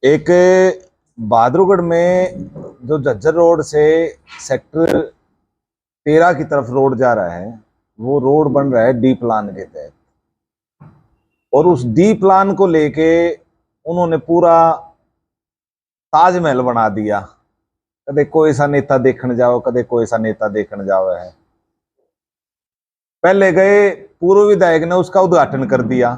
एक बहादुरगढ़ में जो झज्जर रोड से सेक्टर 13 की तरफ रोड जा रहा है, वो रोड बन रहा है डी प्लान के तहत। और उस डी प्लान को लेके उन्होंने पूरा ताजमहल बना दिया। कदे कोई सा नेता देखने जाओ, कदे कोई सा नेता देखने जाओ है। पहले गए, पूर्व विधायक ने उसका उद्घाटन कर दिया।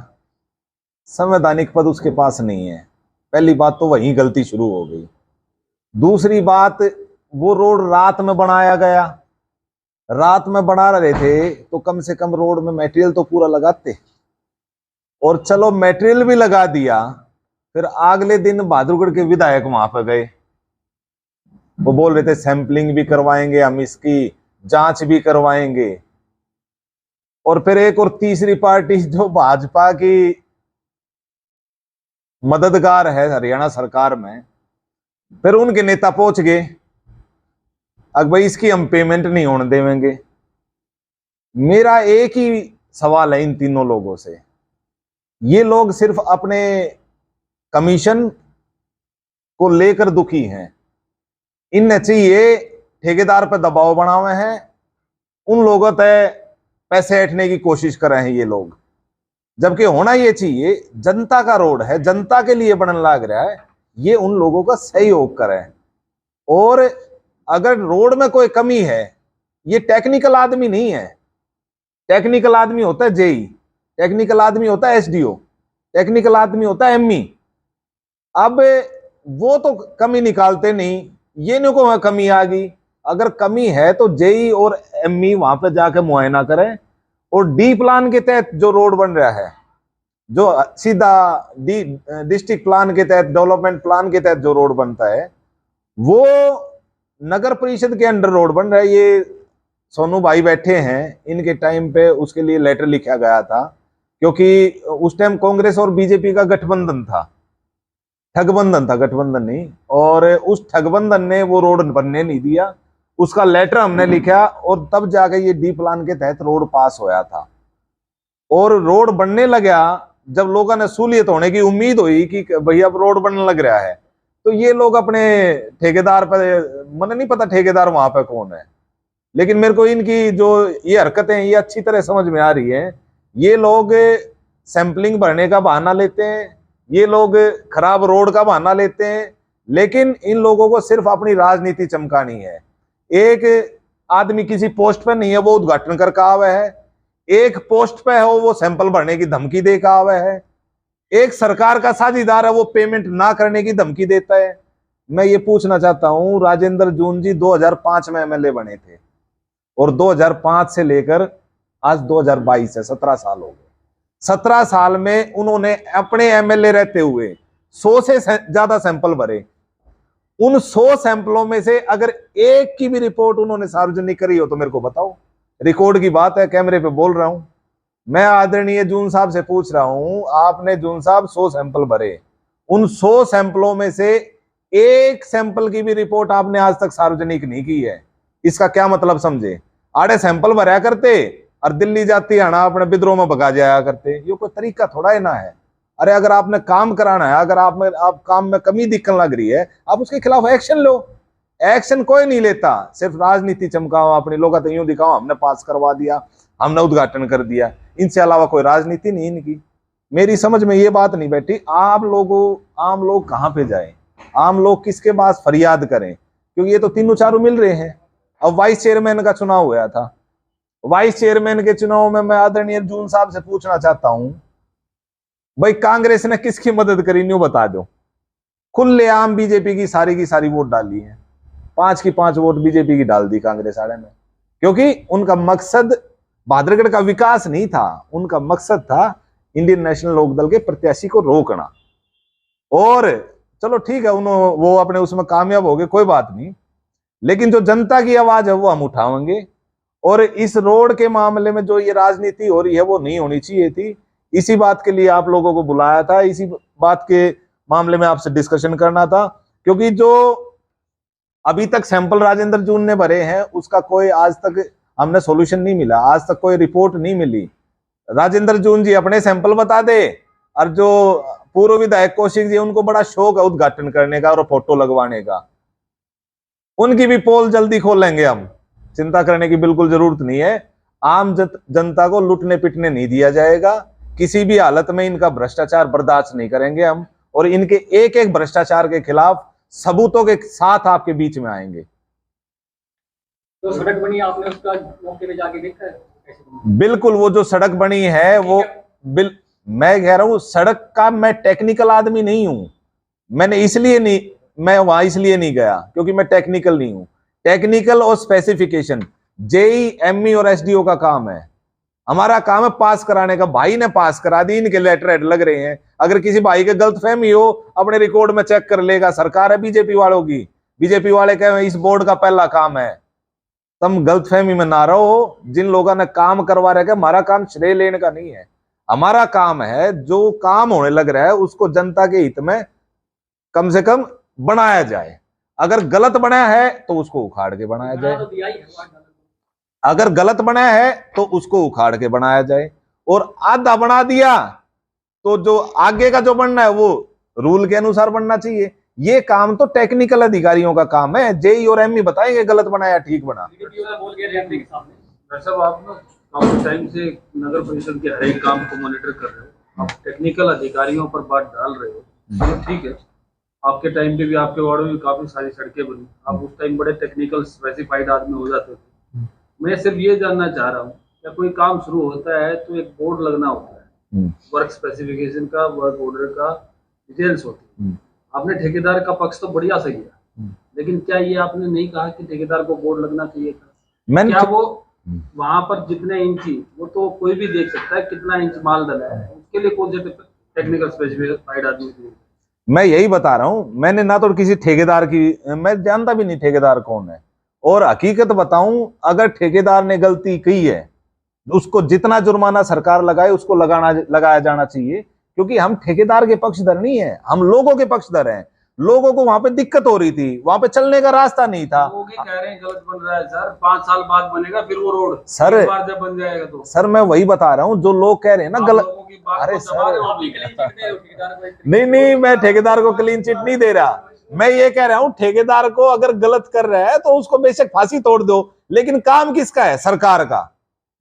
संवैधानिक पद उसके पास नहीं है। पहली बात तो वहीं गलती शुरू हो गई। दूसरी बात, वो रोड रात में बनाया गया। रात में बना रहे थे तो कम से कम रोड में मटेरियल तो पूरा लगाते। और चलो मटेरियल भी लगा दिया, फिर अगले दिन बहादुरगढ़ के विधायक वहां पर गए। वो बोल रहे थे सैंपलिंग भी करवाएंगे, हम इसकी जांच भी करवाएंगे। और फिर एक और तीसरी पार्टी जो भाजपा की मददगार है हरियाणा सरकार में, फिर उनके नेता पहुंच गए, अब भाई इसकी हम पेमेंट नहीं होने देंगे। मेरा एक ही सवाल है इन तीनों लोगों से, ये लोग सिर्फ अपने कमीशन को लेकर दुखी हैं। इनने चाहिए ठेकेदार पर दबाव बनावे हैं, उन लोगों तय पैसे हटने की कोशिश कर रहे हैं ये लोग। जबकि होना ये चाहिए, जनता का रोड है, जनता के लिए बनने लग रहा है, ये उन लोगों का सहयोग करें। और अगर रोड में कोई कमी है, ये टेक्निकल आदमी नहीं है। टेक्निकल आदमी होता है जेई, टेक्निकल आदमी होता है एसडीओ, टेक्निकल आदमी होता है एमई। अब वो तो कमी निकालते नहीं, ये नहीं को कमी आ गई। अगर कमी है तो जेई और एमई वहां पे जाके मुआयना करें। और डी प्लान के तहत जो रोड बन रहा है, जो सीधा डिस्ट्रिक्ट प्लान के तहत, डेवलपमेंट प्लान के तहत जो रोड बनता है, वो नगर परिषद के अंडर रोड बन रहा है। ये सोनू भाई बैठे हैं, इनके टाइम पे उसके लिए लेटर लिखा गया था, क्योंकि उस टाइम कांग्रेस और बीजेपी का गठबंधन था, ठगबंधन था, गठबंधन नहीं। और उस ठगबंधन ने वो रोड बनने नहीं दिया, उसका लेटर हमने लिखा और तब जाके ये डी प्लान के तहत रोड पास होया था। और रोड बनने लगा, जब लोगों ने सहूलियत होने की उम्मीद हुई कि भैया अब रोड बनने लग रहा है, तो ये लोग अपने ठेकेदार पर, मैंने नहीं पता ठेकेदार वहां पे कौन है, लेकिन मेरे को इनकी जो ये हरकतें हैं ये अच्छी तरह समझ में आ रही है। ये लोग सैंपलिंग भरने का बहाना लेते हैं, ये लोग खराब रोड का बहाना लेते हैं, लेकिन इन लोगों को सिर्फ अपनी राजनीति चमकानी है। एक आदमी किसी पोस्ट पर नहीं है, वो उद्घाटन करके आवे है। एक पोस्ट पे हो, वो सैंपल भरने की धमकी देकर आवे है। एक सरकार का साझेदार है, वो पेमेंट ना करने की धमकी देता है। मैं ये पूछना चाहता हूं, राजेंद्र जून जी 2005 में एमएलए बने थे, और 2005 से लेकर आज 2022 है, 17 साल हो गए। 17 साल में उन्होंने अपने एमएलए रहते हुए 100 से ज्यादा सैंपल भरे। उन 100 सैंपलों में से अगर एक की भी रिपोर्ट उन्होंने सार्वजनिक करी हो तो मेरे को बताओ। रिकॉर्ड की बात है, कैमरे पे बोल रहा हूं। मैं आदरणीय जून साहब से पूछ रहा हूं, आपने जून साहब 100 सैंपल भरे, उन 100 सैंपलों में से एक सैंपल की भी रिपोर्ट आपने आज तक सार्वजनिक नहीं की है। इसका क्या मतलब समझे? आड़े सैंपल भराया करते और दिल्ली जाती हरियाणा अपने विद्रोह में भगा जाया करते। ये कोई तरीका थोड़ा है ना है। अरे अगर आपने काम कराना है, अगर आप काम में कमी दिखने लग रही है, आप उसके खिलाफ एक्शन लो। एक्शन कोई नहीं लेता, सिर्फ राजनीति चमकाओ, अपनी लोग तो यूं दिखाओ हमने पास करवा दिया, हमने उद्घाटन कर दिया। इनसे अलावा कोई राजनीति नहीं इनकी। मेरी समझ में ये बात नहीं बैठी, आम लोग कहाँ पे जाए, आम लोग किसके पास फरियाद करें? क्योंकि ये तो तीनों चारों मिल रहे हैं। अब वाइस चेयरमैन का चुनाव हुआ था, वाइस चेयरमैन के चुनाव में मैं आदरणीय जून साहब से पूछना चाहता हूं, भाई कांग्रेस ने किसकी मदद करी, न्यू बता दो। खुलेआम बीजेपी की सारी वोट डाली है, 5 की 5 वोट बीजेपी की डाल दी कांग्रेस वाले में। क्योंकि उनका मकसद बहादुरगढ़ का विकास नहीं था, उनका मकसद था इंडियन नेशनल लोकदल के प्रत्याशी को रोकना। और चलो ठीक है, वो अपने उसमें कामयाब हो गए, कोई बात नहीं, लेकिन जो जनता की आवाज है वो हम उठाएंगे। और इस रोड के मामले में जो ये राजनीति हो रही है वो नहीं होनी चाहिए थी। इसी बात के लिए आप लोगों को बुलाया था, इसी बात के मामले में आपसे डिस्कशन करना था। क्योंकि जो अभी तक सैंपल राजेंद्र जून ने भरे हैं उसका कोई आज तक हमने सॉल्यूशन नहीं मिला, आज तक कोई रिपोर्ट नहीं मिली। राजेंद्र जून जी अपने सैंपल बता दे, और जो पूर्व विधायक कौशिक जी, उनको बड़ा शौक है उद्घाटन करने का और फोटो लगवाने का। उनकी भी पोल जल्दी खोलेंगे हम, चिंता करने की बिल्कुल जरूरत नहीं है। आम जनता को लुटने पिटने नहीं दिया जाएगा, किसी भी हालत में इनका भ्रष्टाचार बर्दाश्त नहीं करेंगे हम, और इनके एक एक भ्रष्टाचार के खिलाफ सबूतों के साथ आपके बीच में आएंगे। तो सड़क बनी, आपने उसका मौके पे जाके देखा है? बिल्कुल, वो जो सड़क बनी है वो मैं कह रहा हूं, सड़क का मैं टेक्निकल आदमी नहीं हूं, मैं वहां इसलिए नहीं गया क्योंकि मैं टेक्निकल नहीं हूं। टेक्निकल और स्पेसिफिकेशन जेई, एमई और एसडीओ का काम है। हमारा काम है पास कराने का। भाई ने पास करा दी, इनके लेटर हेड लग रहे हैं। अगर किसी भाई के गलतफहमी हो, अपने रिकॉर्ड में चेक कर लेगा। सरकार है बीजेपी वालों की, बीजेपी वाले कहे इस बोर्ड का पहला काम है। तुम गलतफहमी में ना रहो। जिन लोगों ने काम करवा रखे, हमारा काम श्रेय लेने का नहीं है। हमारा काम है जो काम होने लग रहा है उसको जनता के हित में कम से कम बनाया जाए। अगर गलत बनाया है तो उसको उखाड़ के बनाया जाए, अगर गलत बनाया है तो उसको उखाड़ के बनाया जाए। और आधा बना दिया तो जो आगे का जो बनना है वो रूल के अनुसार बनना चाहिए। ये काम तो टेक्निकल अधिकारियों का काम है। जेई और एमई बताएंगे गलत बनाया ठीक बना। साहब, आप ना काफी टाइम से नगर परिषद के हर एक काम को मॉनिटर कर रहे हो, आप टेक्निकल अधिकारियों पर बात डाल रहे हो, तो ठीक है। आपके टाइम पे भी आपके वार्ड में भी काफी सारी सड़कें बनी, आप उस टाइम बड़े टेक्निकल स्पेसिफाइड आदमी हो जाते थे। मैं सिर्फ ये जानना चाह रहा हूँ, क्या कोई काम शुरू होता है तो एक बोर्ड लगना होता है, वर्क स्पेसिफिकेशन का, वर्क ऑर्डर का डिटेल्स होती है। आपने ठेकेदार का पक्ष तो बढ़िया सही है, लेकिन क्या ये आपने नहीं कहा कि ठेकेदार को बोर्ड लगना चाहिए था? क्या वो वहां पर जितने इंची, वो तो कोई भी देख सकता है कितना इंच माल डला है, उसके लिए कौन से टेक्निकल स्पेसिफाइड आदमी? मैं यही बता रहा हूं, मैंने ना तो किसी ठेकेदार की, मैं जानता भी नहीं ठेकेदार कौन है। और हकीकत बताऊं, अगर ठेकेदार ने गलती की है उसको जितना जुर्माना सरकार लगाए उसको लगाया जाना चाहिए, क्योंकि हम ठेकेदार के पक्षधर नहीं है, हम लोगों के पक्षधर हैं। लोगों को वहां पे दिक्कत हो रही थी, वहां पे चलने का रास्ता नहीं था। लोग कह रहे हैं गलत बन रहा है सर, 5 साल बाद बनेगा फिर वो रोड, सर एक बार जब बन जाएगा तो। सर मैं वही बता रहा हूं, जो लोग कह रहे हैं ना गलत। अरे सर नहीं, मैं ठेकेदार को क्लीन चिट नहीं दे रहा। मैं ये कह रहा हूं, ठेकेदार को अगर गलत कर रहा है तो उसको बेशक फांसी तोड़ दो, लेकिन काम किसका है? सरकार का,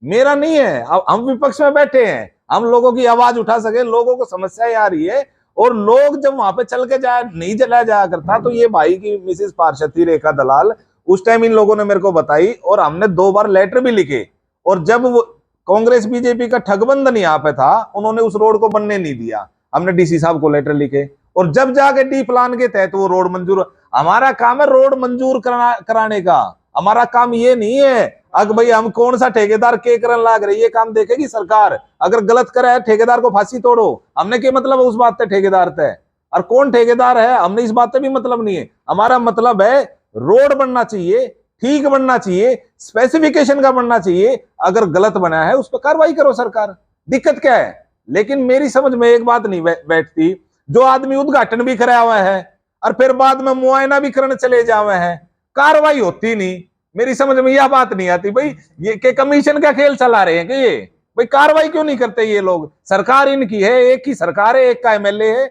मेरा नहीं है। अब हम विपक्ष में बैठे हैं, हम लोगों की आवाज उठा सके, लोगों को समस्याएं आ रही है। और लोग जब वहां पे चल के नहीं चला जाया करता, तो ये भाई की मिसिस पार्षद थी रेखा दलाल, उस टाइम इन लोगों ने मेरे को बताई और हमने 2 बार लेटर भी लिखे। और जब वो कांग्रेस बीजेपी का ठगबंधन यहाँ पे था, उन्होंने उस रोड को बनने नहीं दिया, हमने डीसी साहब को लेटर लिखे और जब जाके डी प्लान के तहत वो रोड मंजूर। हमारा काम है रोड मंजूर कराने का, हमारा काम ये नहीं है अगर भाई हम कौन सा ठेकेदार के करन लाग रही है, काम देखेगी सरकार। अगर गलत करे ठेकेदार को फांसी तोड़ो, हमने क्या मतलब है उस बात से ठेकेदार तय, और कौन ठेकेदार है हमने इस बात से भी मतलब नहीं है। हमारा मतलब है रोड बनना चाहिए, ठीक बनना चाहिए, स्पेसिफिकेशन का बनना चाहिए। अगर गलत बना है उस पर कार्रवाई करो सरकार, दिक्कत क्या है? लेकिन मेरी समझ में एक बात नहीं बैठती, जो आदमी उद्घाटन भी कराया हुआ है और फिर बाद में मुआयना भी करने चले जावे हैं, कार्रवाई होती नहीं। मेरी समझ में यह बात नहीं आती, भाई ये के कमीशन का खेल चला रहे हैं कि ये भाई कार्रवाई क्यों नहीं करते ये लोग? सरकार इनकी है, एक ही सरकार है, एक का एमएलए है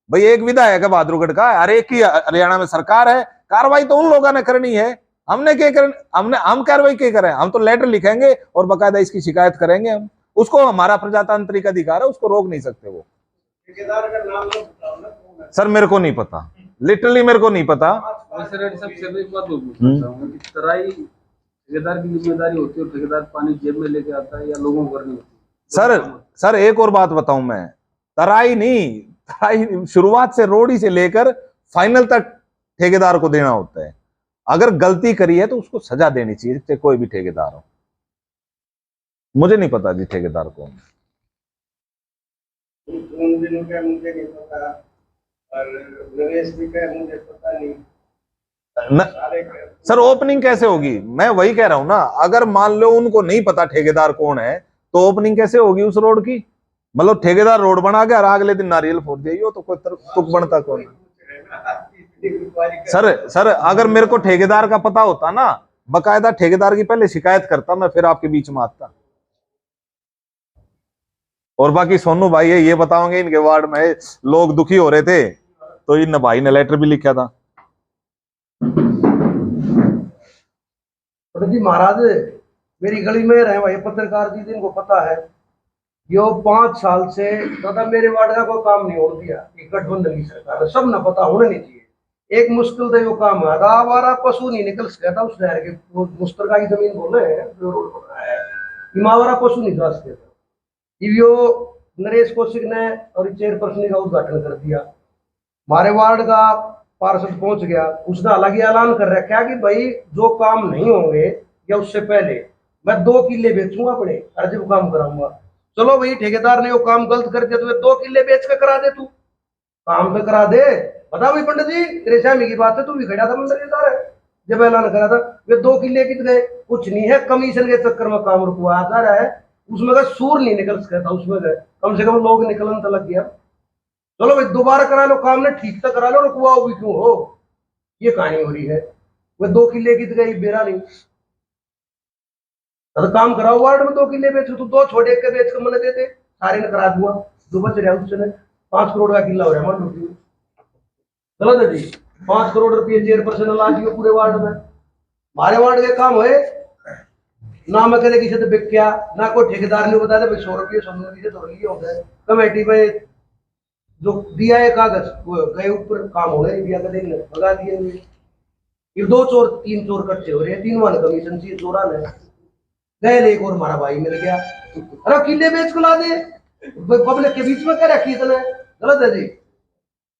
भाई, एक विधायक है बहादुरगढ़ का, और एक ही हरियाणा में सरकार है। कार्रवाई तो उन लोगों ने करनी है, हमने क्या कर, हम कार्रवाई क्या करें? हम तो लेटर लिखेंगे और बाकायदा इसकी शिकायत करेंगे हम, उसको हमारा प्रजातांत्रिक अधिकार है, उसको रोक नहीं सकते वो। ठेकेदार का नाम तो बताओ ना। सर मेरे को नहीं पता, लिटरली मेरे को नहीं पता। एक बात तराई ठेकेदार की जिम्मेदारी होती है, ठेकेदार पानी जेब में लेके आता है या लोगों को करनी होती है? सर एक और बात बताऊं मैं, तराई नहीं, तराई शुरुआत से रोड ही से लेकर फाइनल तक ठेकेदार को देना होता है। अगर गलती करी है तो उसको सजा देनी चाहिए, चाहे कोई भी ठेकेदार हो। मुझे नहीं पता जी ठेकेदार कौन है। मुझे नहीं पता और नरेश भी का मुझे पता नहीं सर ओपनिंग कैसे होगी? मैं वही कह रहा हूं ना, अगर मान लो उनको नहीं पता ठेकेदार कौन है तो ओपनिंग कैसे होगी उस रोड की? मतलब ठेकेदार रोड बना के और अगले दिन नारियल फोड़ दिया, तो कोई तुक बनता कौन है? सर अगर मेरे को ठेकेदार का पता होता ना, बकायदा ठेकेदार की पहले शिकायत करता मैं, फिर आपके बीच में आता। और बाकी सोनू भाई है, ये बताओगे इनके वार्ड में लोग दुखी हो रहे थे तो इन भाई ने लेटर भी लिखा था। जी महाराज, मेरी गली में रहे भाई पत्रकार जी, जिनको पता है, यो 5 साल से दादा मेरे वार्ड का कोई काम नहीं हो दिया। गठबंधन की सरकार है, सब ना पता होना नहीं चाहिए। एक मुश्किल से वो काम है, आवारा पशु नहीं निकल सका था उस शहर के, वो मुश्तरका की जमीन बोले हैं जो रोड बना है, इमावरा पशु नहीं जा सके था। यो नरेश कौशिक ने और चेयरपर्सन का उद्घाटन कर दिया। हमारे वार्ड का पार्षद पहुंच गया, उसने हालांकि ऐलान कर रखा कि भाई जो काम नहीं होंगे या उससे पहले मैं 2 किले बेचूंगा अपने, अर्जी को काम कराऊंगा। चलो भाई, ठेकेदार ने वो काम गलत कर दिया तो 2 किले बेच के करा दे, तू काम पे करा दे। बता भाई पंडित जी, तेरे शामी की बात है, तू भी खड़ा था मंदिर है जब ऐलान करा था। वे 2 किले कित गए, कुछ नहीं है, कमीशन के चक्कर में काम रुकवाया जा रहा है। उसमें का सूर नहीं निकल सका था, उसमें गए कम से कम लोग निकलन तो लग गया। चलो भाई दोबारा करा लो काम, ने ठीक से करा लो, रुकवाओ भी क्यों हो, ये कहानी हो रही है। वे 2 किले कित गई, बेरा नहीं तो काम कराओ वार्ड में। 2 किले बेच, तू 2 छोटे के बेच के मैंने देते, सारे ने करा दूंगा। जो बच रहा उसने 5 करोड़ का किला हो रहा है, मान लो गलत है जी। 5 करोड़ रुपये चेयरपर्सन ला दिए पूरे वार्ड में। हमारे वार्ड के काम हुए ना, मैं कहते किसी से बिक गया ना, कोई ठेकेदार ने बताया भाई 100 रुपये समूह से तोड़ लिए होते हैं। कमेटी में जो दिया है कागज, वो गए ऊपर, काम हो नहीं दिया, कदे भगा दिए। ये 2 चोर 3 चोर इकट्ठे हो रहे हैं, 3 वाले कमीशन चाहिए, चोरा ने गए, एक और हमारा भाई मिल गया। अरे किले बेच को ला दे, पब्लिक के बीच में क्या रखी इतने, गलत है जी।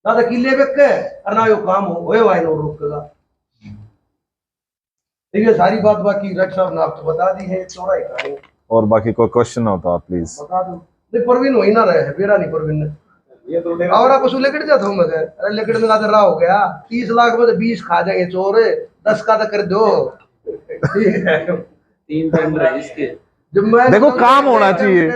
ना तो किले बेच के और ना यो काम हो भाई नो रोकेगा। ये सारी बात बाकी रट साहब ने आपको बता दी है, चौराई कहानी। और बाकी कोई क्वेश्चन हो तो आप प्लीज बता दो। नहीं परवीन वही ना रहे, बेरा नहीं परवीन ने ये तो आवरा पशु लेकर जाता हूँ मैं। अरे लेकर में रहा हो गया, 30 लाख में तो 20 खा जाएंगे चोर, 10 का तो कर दो। 3 टेंडर है इसके। जब मैं देखो काम होना चाहिए।